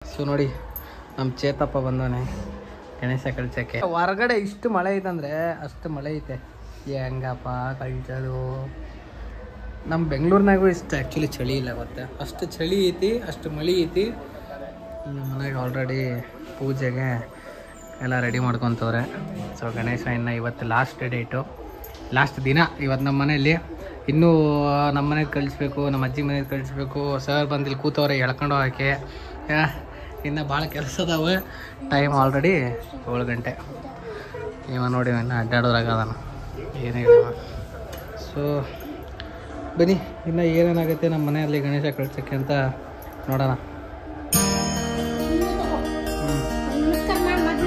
So ನೋಡಿ ನಮ್ಮ ಚೇತಪ್ಪ ಬಂದವನೆ ಗಣೇಶ ಕಳ್ಸೋಕ್ಕೆ. ಹೊರಗಡೆ ಇಷ್ಟು ಮಳೆ ಐತಂದರೆ ಅಷ್ಟು ಮಳೆ ಐತೆ. ಹೆಂಗಪ್ಪ ಕಳ್ಸೋದು. ನಮ್ಮ ಬೆಂಗಳೂರಿನಾಗೂ ಇಷ್ಟು ಆ್ಯಕ್ಚುಲಿ ಚಳಿ ಇಲ್ಲ ಗೊತ್ತೆ. ಅಷ್ಟು ಚಳಿ ಐತಿ, ಅಷ್ಟು ಮಳೆ ಐತಿ. ನಮ್ಮ ಮನೆಗೆ ಆಲ್ರೆಡಿ ಪೂಜೆಗೆ ಎಲ್ಲ ರೆಡಿ ಮಾಡ್ಕೊತವ್ರೆ. ಸೊ ಗಣೇಶ ಇನ್ನು ಇವತ್ತು ಲಾಸ್ಟ್ ಡೇಟು, ಲಾಸ್ಟ್ ದಿನ ಇವತ್ತು ನಮ್ಮ ಮನೆಯಲ್ಲಿ. ಇನ್ನೂ ನಮ್ಮ ಮನೆಗೆ ಕಳಿಸ್ಬೇಕು, ನಮ್ಮ ಅಜ್ಜಿ ಮನೆಗೆ ಕಳಿಸ್ಬೇಕು. ಸರ್ ಬಂದು ಇಲ್ಲಿ ಕೂತವ್ರೆ ಎಳ್ಕೊಂಡು ಹೋಗೋಕ್ಕೆ. ಇನ್ನು ಭಾಳ ಕೆಲಸ ಅದಾವೆ. ಟೈಮ್ ಆಲ್ರೆಡಿ 7 ಗಂಟೆ. ಇವ ನೋಡಿ ಇನ್ನು ಅಡ್ಡಾಡೋರಾಗದಾನ ಏನೇ ಹೇಳಿವ. ಸೊ ಬನ್ನಿ ಇನ್ನು ಏನೇನಾಗುತ್ತೆ ನಮ್ಮ ಮನೆಯಲ್ಲಿ ಗಣೇಶ ಕಳ್ಸೋಕ್ಕೆ ಅಂತ ನೋಡೋಣ.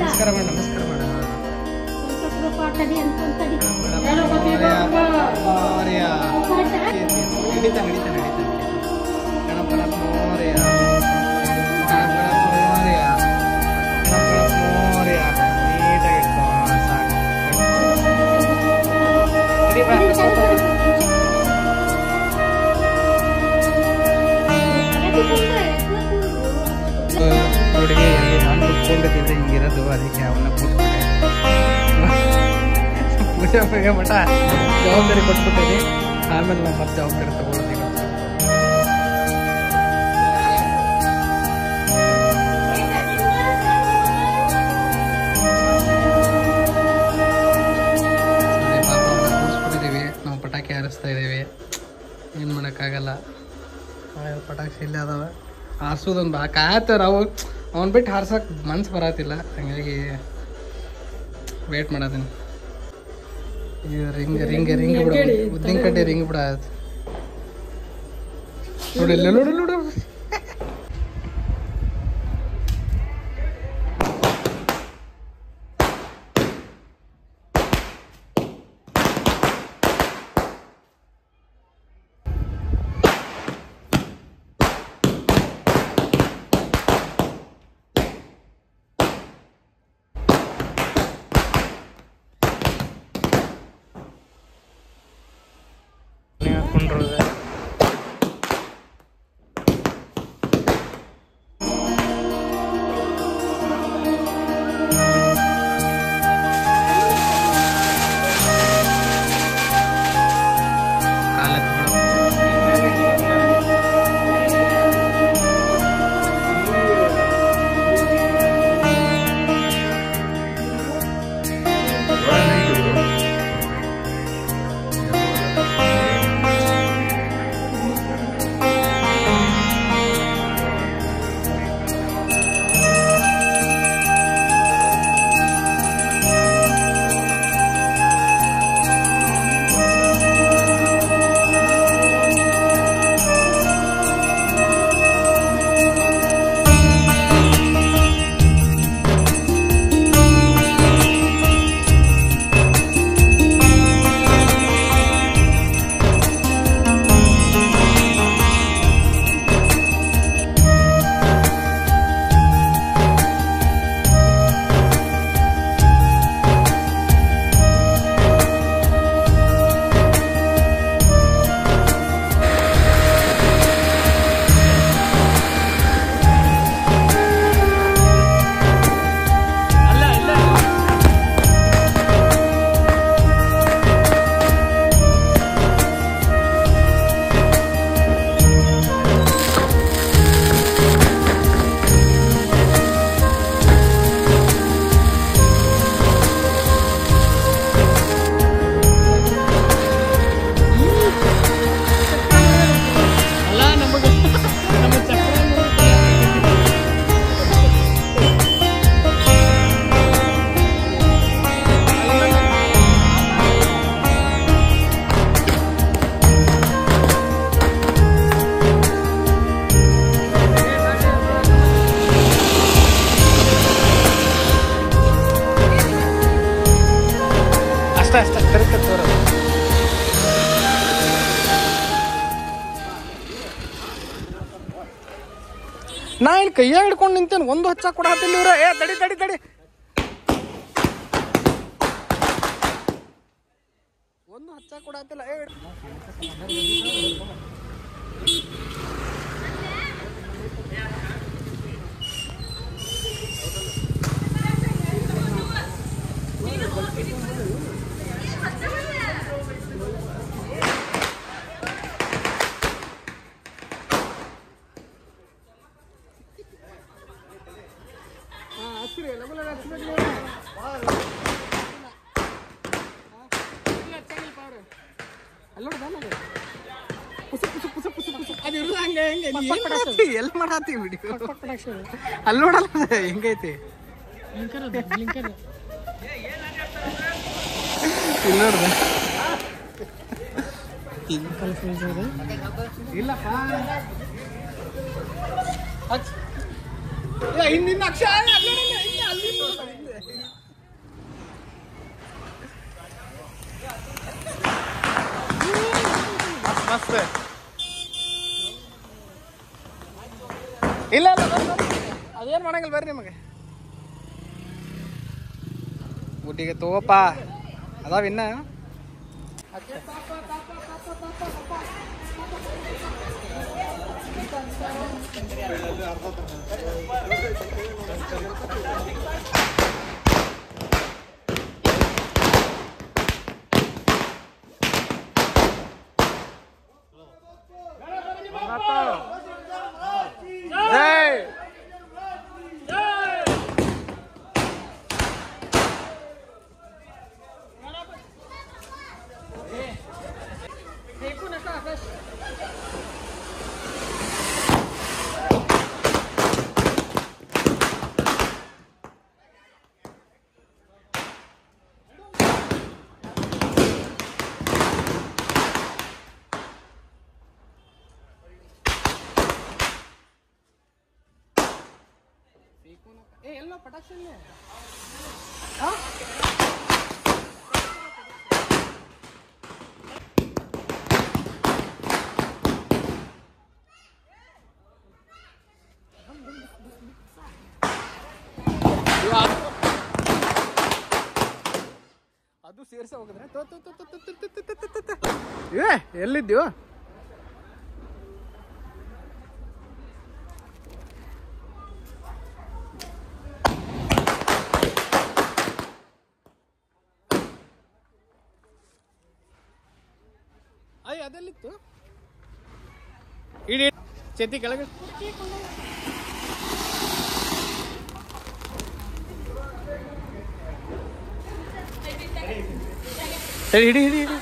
ನಮಸ್ಕಾರ ಮಾಡಿ ನಮಸ್ಕಾರ ಮಾಡಿ. ನಡೀತಾ ನಡೀತಾ ನಡೀತಾ ಗಣಪನಪ್ಪ ಮೋರ್ಯ, ಗಣಪನಪ್ಪ ಮೋರ್ಯ, ಗಣಪನಪ್ಪ ಮೋರ್ಯ. ನೀಟಾಗಿ ಇಟ್ಕೊಂಡು ಸಾಕು. ಹುಡುಗಿ ನಾನು ಕುತ್ಕೊಂಡಿದ್ದೆ ಹಿಂಗಿರೋದು, ಅದಕ್ಕೆ ಅವನ್ನ ಕೂರಿಸ್ಬಿಟ್ಟೆ. ಪೂಜೆ ಬಗ್ಗೆ ಮಠ ಜವಾಬ್ದಾರಿ ಕೊಟ್ಬಿಟ್ಟಿನಿ. ಆಮೇಲೆ ನಾವು ಮತ್ತೆ ಜವಾಬ್ದಾರಿ ತಗೊಳ್ಳೋದಿಲ್ಲ. ಕೂರಿಸ್ಬಿಟ್ಟಿದ್ದೀವಿ. ನಾವು ಪಟಾಕಿ ಹಾರಿಸ್ತಾ ಇದ್ದೀವಿ. ಏನು ಮಾಡೋಕ್ಕಾಗಲ್ಲ, ಪಟಾಕಿ ಇಲ್ಲೇ ಅದಾವೆ. ಹಾರಿಸೋದೊಂದು ಕಾಯ್ತಾರೆ. ಅವ್ನು ಬಿಟ್ಟು ಹಾರ್ಸೋಕೆ ಮನ್ಸು ಬರತ್ತಿಲ್ಲ. ಹಂಗಾಗಿ ವೇಟ್ ಮಾಡತ್ತೀನಿ. ರಿಂಗ್ ರಿಂಗ್ ರಿಂಗ್ ಬಿಡ, ಉದ್ದಿನ ಕಡ್ಡಿ ರಿಂಗ್ ಬಿಡ. ನೋಡಿಲ್ಲ ನೋಡು ನೋಡು. ನಾ ಇಲ್ಲಿ ಕೈಯಾಗ ಹಿಡ್ಕೊಂಡು ನಿಂತೇನೆ. ಒಂದು ಹಚ್ಚ ಕೊಡತ್ತಿಲ್ಲ ಇವ್ರ. ತಡಿ ತಡಿ ತಡಿ, ಒಂದು ಹಚ್ಚ ಕೊಡತ್ತಿಲ್ಲ. ಎಲ್ಲಿ ಮಾಡತ್ತಿ ವಿಡಿಯೋ ಅಲ್ಲಿ ನೋಡಲ್ಲ ಹೆಂಗೈತಿ ನೋಡ್ದೆ ಇಲ್ಲಪ್ಪ ಹಿಂದಿನ ಅಕ್ಷ ಮಸ್ತ್ ಇಲ್ಲ ಅದೇನು ಮಾಡಂಗಿಲ್ಲ ಬರ್ರಿ ನಿಮಗೆ ಊಟಿಗೆ ತಗೋಪ್ಪ ಅದಾವಿನ್ನ ಎಲ್ಲೋ ಪಟಾಕ್ಷಿ ಅದು ಸೇರ್ಸ ಹೋಗಿದ್ರೆ ಎಲ್ಲಿದ್ದೀವ ಅಯ್ಯ ಅದೆಲ್ಲಿತ್ತು ಇಡೀ ಚೆತ್ತಿ ಕೆಳಗೆ ಹಿಡಿ ಹಿಡಿ ಹಿಡಿ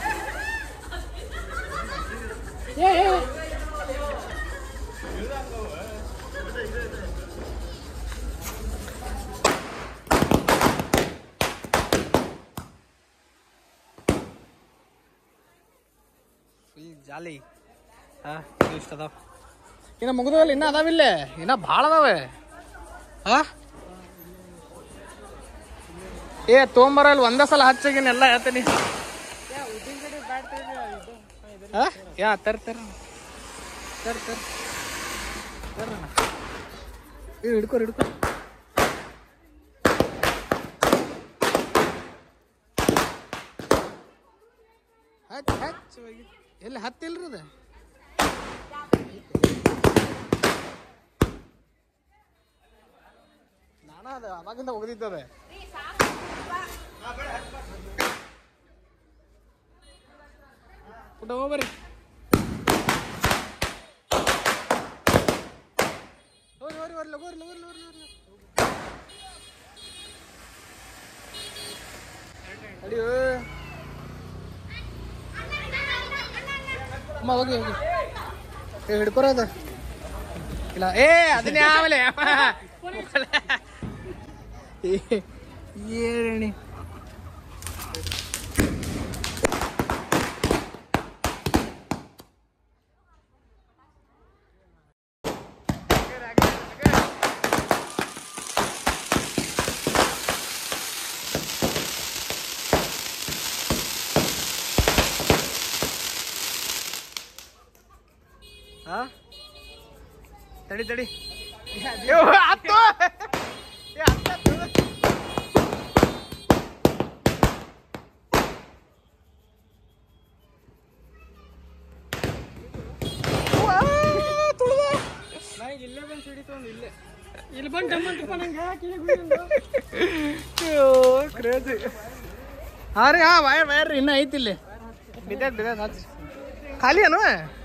ಜಾಲಿ ಇಷ್ಟ ಅದಾವ ಇನ್ನ ಮುಗಿದವಲ್ಲ ಇನ್ನ ಅದಾವಿಲ್ಲ ಇನ್ನ ಭಾಳ ಅದಾವೆ ತೊಗೊಂಬರಲ್ಲಿ ಒಂದೇ ಸಲ ಹಚ್ಚಾಗಿನೆಲ್ಲ ಹೇಳ್ತೀನಿ ಯಾ ತರ್ತಾರ ಹಿಡ್ಕೊ ಹಿಡ್ಕೊ ಹಚ್ಚ ಎಲ್ಲಿ ಹತ್ತಿಲ್ರಿ ಅದ ನಾನ ಅದ ಅವಾಗಿಂದ ಹೋಗದಿದ್ದದೆ ಊಟ ಹೋಗ್ಬರ್ರಿ ಅಡಿಯೋ ಅಮ್ಮ ಹೋಗಿ ಹೋಗಿ ಹಿಡ್ಕೊರೋದ ಇಲ್ಲ ಅದನ್ನೇ ಆಮೇಲೆ ಏರಣಿ ತಡಿ ತಡಿ ಇಲ್ಲೇ ಬಂದು ಸಿಡಿತು ಇಲ್ಲೇ ಇಲ್ಲಿ ಬಂದು ಕ್ರೇಜಿ ಹಾ ರೀ ವೈರ್ ಇನ್ನ ಐತಿ ಇಲ್ಲಿ ಬಿದ್ದ ಖಾಲಿ ಏನು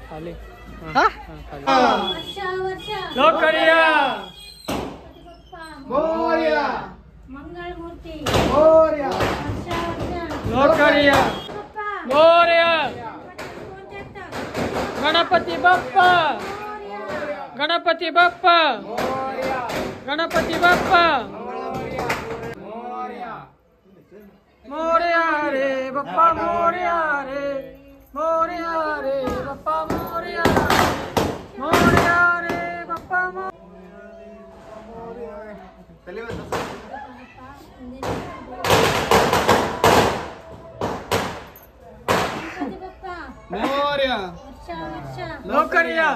ಖಾಲಿ ಲೋಕರಿಯ मोरया मोरया गणपति बाप्पा गणपति बाप्पा गणपति बाप्पा मोरया रे बाप्पा मोरया रे बाप्पा मोरया रे बाप्पा मोरया लोकरिया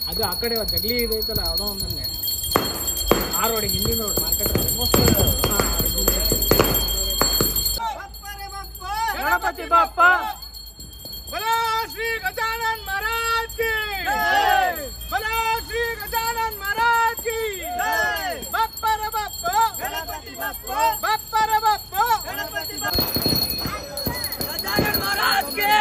ಅದು ಆ ಕಡೆ ಜಗಲಿ ಇದೈತಲ್ಲ ಯಾವುದೋ ಒಂದನ್ನೇ ಆ ರೋಡಿಗೆ ಹಿಂದಿನ ರೋಡ್ ಮಾರ್ಕೆಟ್ ಗಣಪತಿ ಬಾಪ್ಪ ಬಲೋ ಶ್ರೀ ಗಜಾನನ್ ಮಹಾರಾಜ್ ಕಿ ಬಲೋ ಶ್ರೀ ಗಜಾನನ್ ಮಹಾರಾಜ್ ಕಿ ಬಪ್ಪರ ಬಪ್ಪ ಗಣಪತಿ ಬಪ್ಪ ಬಪ್ಪರ ಬಪ್ಪ ಗಣಪತಿ ಬಪ್ಪ ಗಜಾನನ್ ಮಹಾರಾಜ್ ಕಿ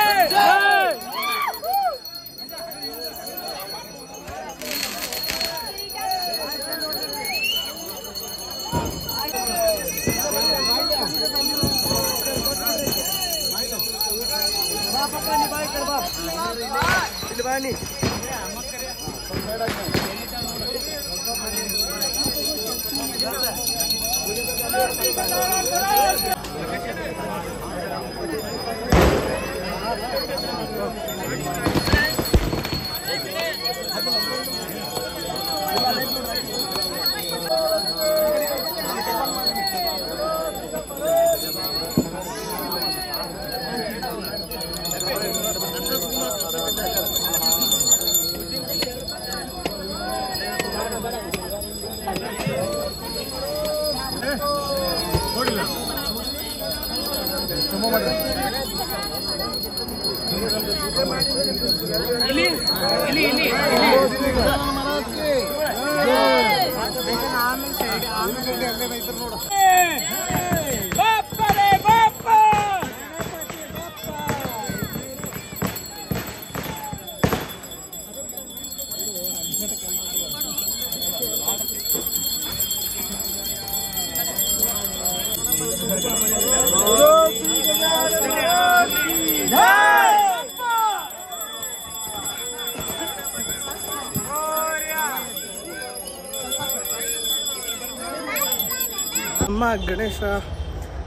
ನಮ್ಮ ಗಣೇಶ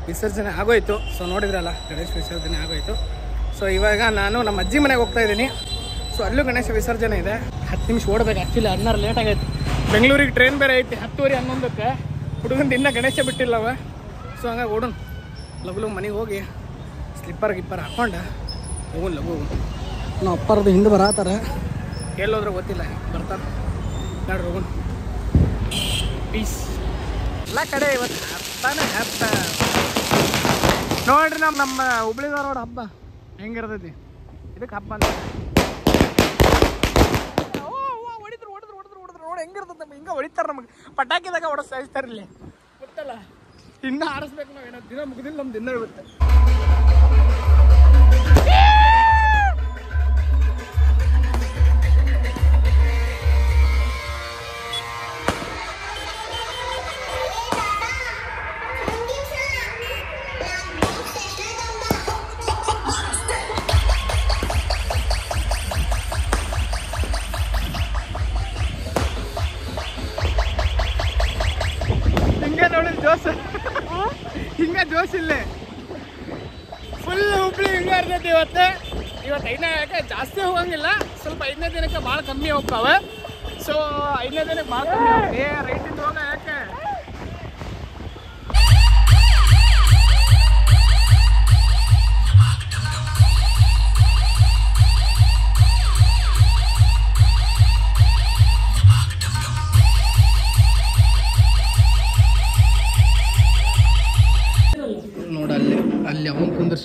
ವಿಸರ್ಜನೆ ಆಗೋಯ್ತು. ಸೊ ನೋಡಿದ್ರಲ್ಲ, ಗಣೇಶ ವಿಸರ್ಜನೆ ಆಗೋಯ್ತು. ಸೊ ಇವಾಗ ನಾನು ನಮ್ಮ ಅಜ್ಜಿ ಮನೆಗೆ ಹೋಗ್ತಾ ಇದ್ದೀನಿ. ಸೊ ಅಲ್ಲೂ ಗಣೇಶ ವಿಸರ್ಜನೆ ಇದೆ. 10 ನಿಮಿಷ ಓಡಬೇಕು. ಆ್ಯಕ್ಚುಲಿ 16 ಲೇಟ್ ಆಗೈತೆ. ಬೆಂಗಳೂರಿಗೆ ಟ್ರೈನ್ ಬೇರೆ ಐತಿ 10:30 11ಕ್ಕೆ. ಹುಡುಗಂದು ಇನ್ನೂ ಗಣೇಶ ಬಿಟ್ಟಿಲ್ಲವ. ಸೊ ಹಂಗಾಗಿ ಓಡೋಣ ಲಗು ಮನೆಗೆ ಹೋಗಿ ಸ್ಲಿಪ್ಪರ್ ಗಿಪ್ಪರ್ ಹಾಕ್ಕೊಂಡು ಹೋಗೋಣ ಲಗು. ನಾವು ಅಪ್ಪರದು ಹಿಂದೆ ಬರತ್ತಾರೆ, ಎಲ್ಲೋದ್ರೆ ಗೊತ್ತಿಲ್ಲ, ಬರ್ತಾರೆ ನೋಡ್ರಿ ಹೋಗೋಣ. ಪೀಸ್ ಎಲ್ಲ ಕಡೆ ಇವತ್ತು ಹಬ್ಬನೇ ಹಬ್ಬ ನೋಡ್ರಿ. ನಮ್ಮ ಹುಬ್ಳಿ ಧಾರವಾಡ ಹಬ್ಬ ಹೆಂಗಿರ್ತೈತಿ, ಇದಕ್ಕೆ ಹಬ್ಬ ಅಂತ. ಹೊಡಿದ್ರು ಹೊಡೆದ್ರು ಹೊಡೆದ್ರು ಹೊಡೆದ್ರು ನೋಡಿ ಹೆಂಗಿರ್ತದೆ. ನಮ್ಗೆ ಹಿಂಗೆ ಹೊಡಿತಾರೆ, ನಮಗೆ ಪಟಾಕಿದಾಗ ಹೊಡೆಸ್ ಸಾಯಿಸ್ತಾರೆ ಇಲ್ಲಿ ಗೊತ್ತಲ್ಲ. ಇನ್ನೂ ಆರಿಸ್ಬೇಕು ನಾವು, ಏನೋ ದಿನ ಮುಗಿದಿಲ್ಲ ನಮ್ಮ ದಿನ ಇರುತ್ತೆ. ಹಿಂಗೆ ಜೋಶ್ ಇಲ್ಲೇ ಫುಲ್ ಹುಬ್ಳಿ ಹಿಂಗೆ ಇರ್ತೈತಿ. ಇವತ್ತು 5ನೇ ದಿನಕ್ಕೆ ಜಾಸ್ತಿ ಹೋಗಂಗಿಲ್ಲ, ಸ್ವಲ್ಪ 5ನೇ ದಿನಕ್ಕೆ ಭಾಳ ಕಮ್ಮಿ ಹೋಗ್ತಾವೆ. ಸೊ 5ನೇ ದಿನಕ್ಕೆ ಭಾಳ ಕಮ್ಮಿ ಹೋಗ್ತದೆ ರೈಟಿಂದ ಹೋಗ. ಯಾಕೆ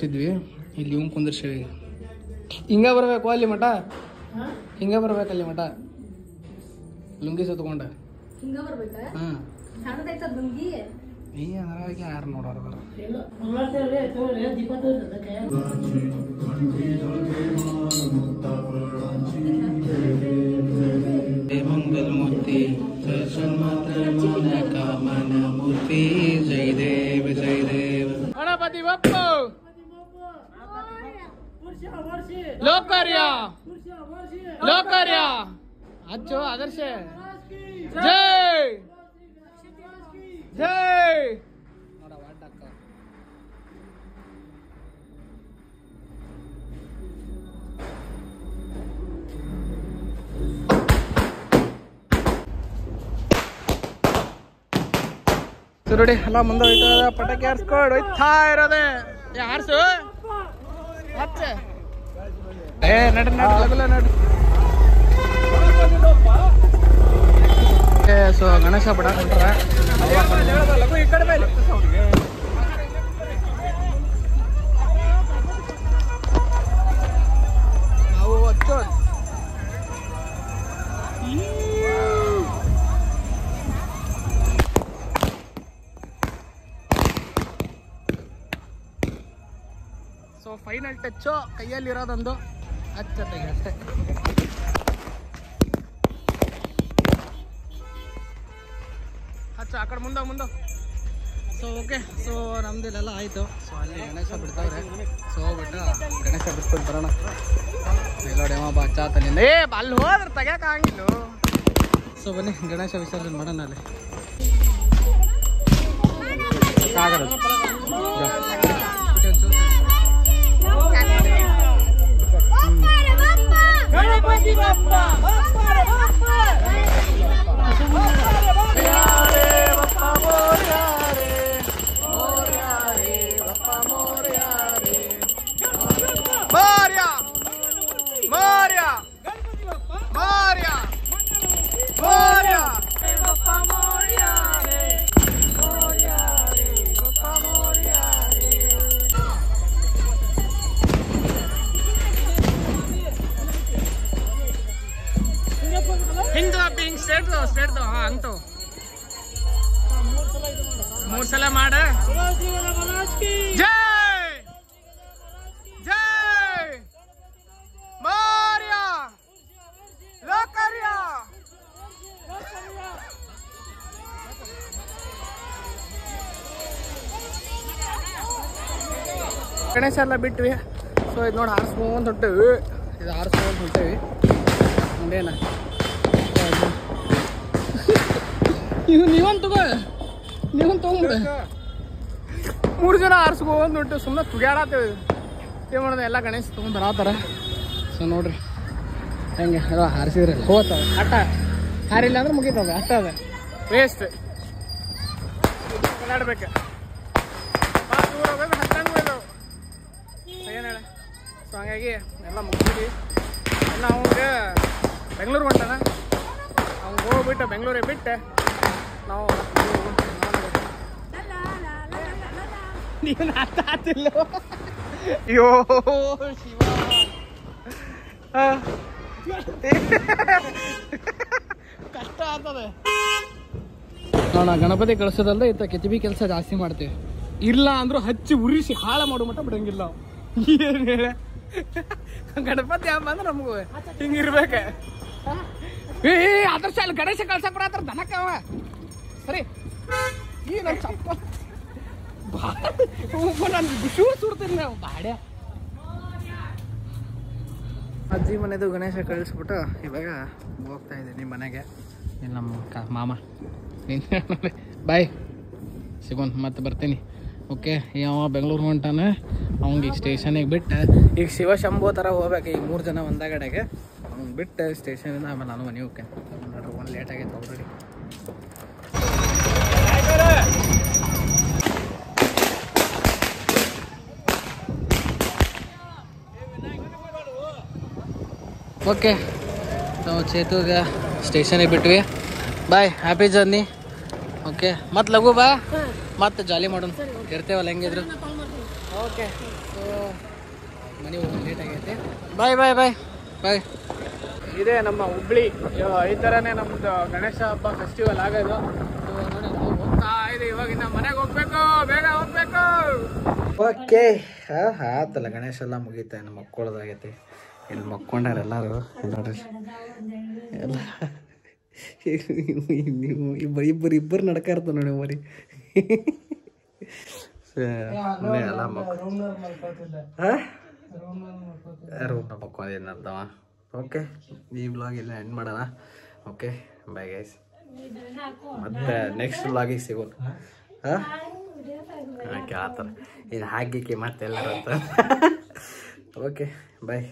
ಕುಂದಿರ್ಸಿದ್ವಿ, ಇಲ್ಲಿ ಇವ್ ಕುಂದಿರ್ಸಿವಿ. ಹಿಂಗ ಬರ್ಬೇಕು ಅಲ್ಲಿ ಮಠ, ಹಿಂಗ ಬರ್ಬೇಕಲ್ಲಿ ಮಠ. ಲುಂಗಿ ಸುತ್ಕೊಂಡ ಹಿಂಗ ಬರ್ಬೇಕಾ? ಹಾಂ ಸಣ್ಣದೈತ ಲುಂಗಿ. ಈ ಅದ್ರಾಗೆ ಯಾರು ನೋಡೋರು ಬರ. ಮಂಗಲ್ ಮೂರ್ತಿ ಕಾಮನ ಮೂರ್ತಿ ಜೈ ದೇವ ಜೈ ದೇವ ಗಣಪತಿ ಬಪ್ಪ ಲೋಕರ್ಯ ಲೋಕರ್ಯ ಅಚ್ಚು ಆದರ್ಶ ಜೈ ಜೈ ನೋಡ ವಾಟಕ್ಕ ನೋಡಿ ಎಲ್ಲ ಮುಂದೆ ಹೋಯ್ತದ. ಪಟಾಕಿ ಹಾರಿಸ್ಕೊಂಡು ಹೋಯ್ತಾ ಇರೋದೆ. ಹಾರಿಸು ಹಚ್ಚ ನಡ ಲಗುಲ ನಡು. ಸೊ ಗಣೇಶ ಬಿಡಾಕೊಂಡ್ರ ನಾವು ಹಚ್ಚೋ ಸೊ ಫೈನಲ್ ಟಚ್ಚು ಕೈಯಲ್ಲಿರೋದೊಂದು ಹಚ್ಚತೆಗೆ ಅಷ್ಟೇ. ಹಚ್ಚ ಆ ಕಡೆ ಮುಂದೆ. ಸೊ ಓಕೆ, ಸೊ ನಮ್ದಿಲ್ಲೆಲ್ಲ ಆಯಿತು. ಸೊ ಅಲ್ಲಿ ಗಣೇಶ ಬಿಡ್ತಾವ್ರೆ. ಸೊ ಹೋಗ್ಬಿಟ್ಟು ಗಣೇಶ ಬಿಡ್ಕೊಂಡು ಬರೋಣ. ಎಲ್ಲೋಡಿ ಅಮ್ಮ ಬಾ ಚಾತನಿಂದ ಅಲ್ಲಿ ಹೋದ್ರೆ ತೆಗ್ಯಾಕ ಆಗಿಲ್ಲ. ಸೊ ಬನ್ನಿ ಗಣೇಶ ವಿಸರ್ಜನೆ ಮಾಡೋಣ ಅಲ್ಲಿ. ಗಣಪತಿ ಬಪ್ಪ ಸ್ಟ್ರೇಟ್ ಅಂತೂ 3 ಸಲ ಮಾಡ. ಜೈ ಜೈ ಮಾರ್ಯ ಲೋಕರ್ಯ. ಗಣೇಶ ಎಲ್ಲ ಬಿಟ್ವಿ. ಸೊ ಇದು ನೋಡಿ ಹಾರಿಸ್ಕೊಂಡ್ ಹೊಂಟೇವಿ. ಇದು ಹಾರಿಸ್ಕೊಂಡ್ ಹೊಂಟೇವಿ. ಮುಂದೇನ ನೀವೊಂದು ತಗೊಂಬಿಡ. 3 ಜನ ಹಾರಿಸ್ಕೊಂಡ್ ಹೊಂಟು ಸುಮ್ಮನೆ ತುಗ್ಯಾಡತ್ತೇವೆ. ಏನು ಮಾಡೋದು, ಎಲ್ಲ ಗಣೇಶ ತೊಗೊಂಡು ಬರತ್ತಾರ. ಸೊ ನೋಡ್ರಿ ಹೆಂಗೆ ಹಾರಿಸಿದ್ರೆ ಹೋಗ್ತಾವ. ಆಟ ಹಾರಿಲ್ಲ ಅಂದ್ರೆ ಮುಗಿತದ, ಅಷ್ಟ ಅದ ವೇಸ್ಟ್. ಓಡಾಡ್ಬೇಕು ದೂರ ಹೋಗೋದು ಹತ್ತಂಗೆ ಹೋಯ್ದವು ಏನು ಹೇಳ. ಸೊ ಹಂಗಾಗಿ ಎಲ್ಲ ಮುಗಿದ್ವಿ. ಇನ್ನು ಅವಂಗೆ ಬೆಂಗಳೂರು ಹೊಂಟಾನ. ಅವ್ನಿಗೆ ಹೋಗ್ಬಿಟ್ಟು ಬೆಂಗಳೂರಿಗೆ ಬಿಟ್ಟು ನಾವು ನೀನು ಅರ್ಥ ಆಗ್ತಿಲ್ಲ. ಅಯ್ಯೋ ಶಿವ, ಕಷ್ಟ ಆಗ್ತದೆ ನೋಡ. ಗಣಪತಿ ಕಳ್ಸೋದಲ್ದ ಇತ್ತ ಕೆಚಬಿ ಕೆಲಸ ಜಾಸ್ತಿ ಮಾಡ್ತೀವಿ. ಇಲ್ಲ ಅಂದ್ರೂ ಹಚ್ಚಿ ಉರಿಸಿ ಹಾಳ ಮಾಡೋ ಮಟ್ಟ ಬಿಡಂಗಿಲ್ಲ. ಏನು ಹೇಳ, ಗಣಪತಿ ಹಬ್ಬ ಅಂದ್ರೆ ನಮಗೂ ಹಿಂಗಿರ್ಬೇಕ. ಅದ್ರ ಅಲ್ಲಿ ಗಣೇಶ ಕಳ್ಸಕ್ ಬರತ್ತಾರ ದನಕ್ಕವ. ಸರಿ ಈ ನನ್ನ ಚಪ್ಪ ನಾನು ಶೂ ಸುಡ್ತೀನಿ ನಾವು ಬಾಡ್ಯ. ಅಜ್ಜಿ ಮನೆದು ಗಣೇಶ ಕಳಿಸ್ಬಿಟ್ಟು ಇವಾಗ ಹೋಗ್ತಾ ಇದ್ದೀನಿ ಮನೆಗೆ. ಇಲ್ಲಿ ನಮ್ಮ ಮಾಮ ಬಾಯ್ ಸಿಗೋನ್ ಮತ್ತೆ ಬರ್ತೀನಿ. ಓಕೆ, ಯಾವ ಬೆಂಗಳೂರು ಹೊಂಟಾನೆ. ಅವ್ನಿಗೆ ಈಗ ಸ್ಟೇಷನಿಗೆ ಬಿಟ್ಟು ಈಗ ಶಿವಶಂಭೋ ಥರ ಹೋಗ್ಬೇಕು. ಈಗ 3 ಜನ ಒಂದಾಗಡೆಗೆ ಅವ್ನು ಬಿಟ್ಟು ಸ್ಟೇಷನಿಂದ ಆಮೇಲೆ ನಾನು ಮನೆ ಹೋಗ್ತೇನೆ. ನೋಡ್ರಿ ಒಂದು ಲೇಟ್ ಆಗೈತೆ ಆಲ್ರೆಡಿ. ಓಕೆ, ನಾವು ಚೇತುಗೆ ಸ್ಟೇಷನಿಗೆ ಬಿಟ್ವಿ. ಬಾಯ್, ಹ್ಯಾಪಿ ಜರ್ನಿ. ಓಕೆ, ಮತ್ತೆ ಲಘು ಬಾ, ಮತ್ತೆ ಜಾಲಿ ಮಾಡೋಣ. ಇರ್ತೇವಲ್ಲ ಹೆಂಗಿದ್ರು. ಓಕೆ ಸೊ ಮನೆ ಹೋಗಿ ಲೇಟ್ ಆಗೈತೆ ಬಾಯ್ ಬಾಯ್ ಬಾಯ್ ಬಾಯ್. ಇದೇ ನಮ್ಮ ಹುಬ್ಳಿ, ಈ ಥರನೇ ನಮ್ಮದು ಗಣೇಶ ಹಬ್ಬ ಫೆಸ್ಟಿವಲ್ ಆಗೋದು. ಸೊ ನೋಡಿ ನಾವು ಹೋಗ್ತಾ ಇದೆ, ಇವಾಗಿನ ಮನೆಗೆ ಹೋಗ್ಬೇಕು, ಬೇಗ ಹೋಗ್ಬೇಕು. ಓಕೆ ಆತಲ್ಲ, ಗಣೇಶ ಎಲ್ಲ ಮುಗೀತಾ, ಇನ್ನು ಮಕ್ಕೊಳ್ಳೋದಾಗೈತೆ. ಇಲ್ಲಿ ಮಕ್ಕೊಂಡಾರ ಎಲ್ಲರೂ ನೋಡ್ರಿ ಎಲ್ಲ. ನೀವು ಇಬ್ಬರು ನಡ್ಕ ಇರ್ತಾವ ನೋಡಿ ಮರಿ. ಎಲ್ಲ ರೂಮ್ ಮಕ್ಕೊಂದೇನಂತವ. ಓಕೆ, ಈ ವ್ಲಾಗ್ ಇಲ್ಲ ಎಂಡ್ ಮಾಡೋಣ. ಓಕೆ ಬೈ ಗೈಸ್, ಮತ್ತೆ ನೆಕ್ಸ್ಟ್ ವ್ಲಾಗಿಗೆ ಸಿಗೋದು. ಓಕೆ ಆ ಥರ ಇದು ಹಾಕಿಕ್ಕೆ ಮತ್ತೆ ಎಲ್ಲರ ಅಂತ. ಓಕೆ ಬಾಯ್.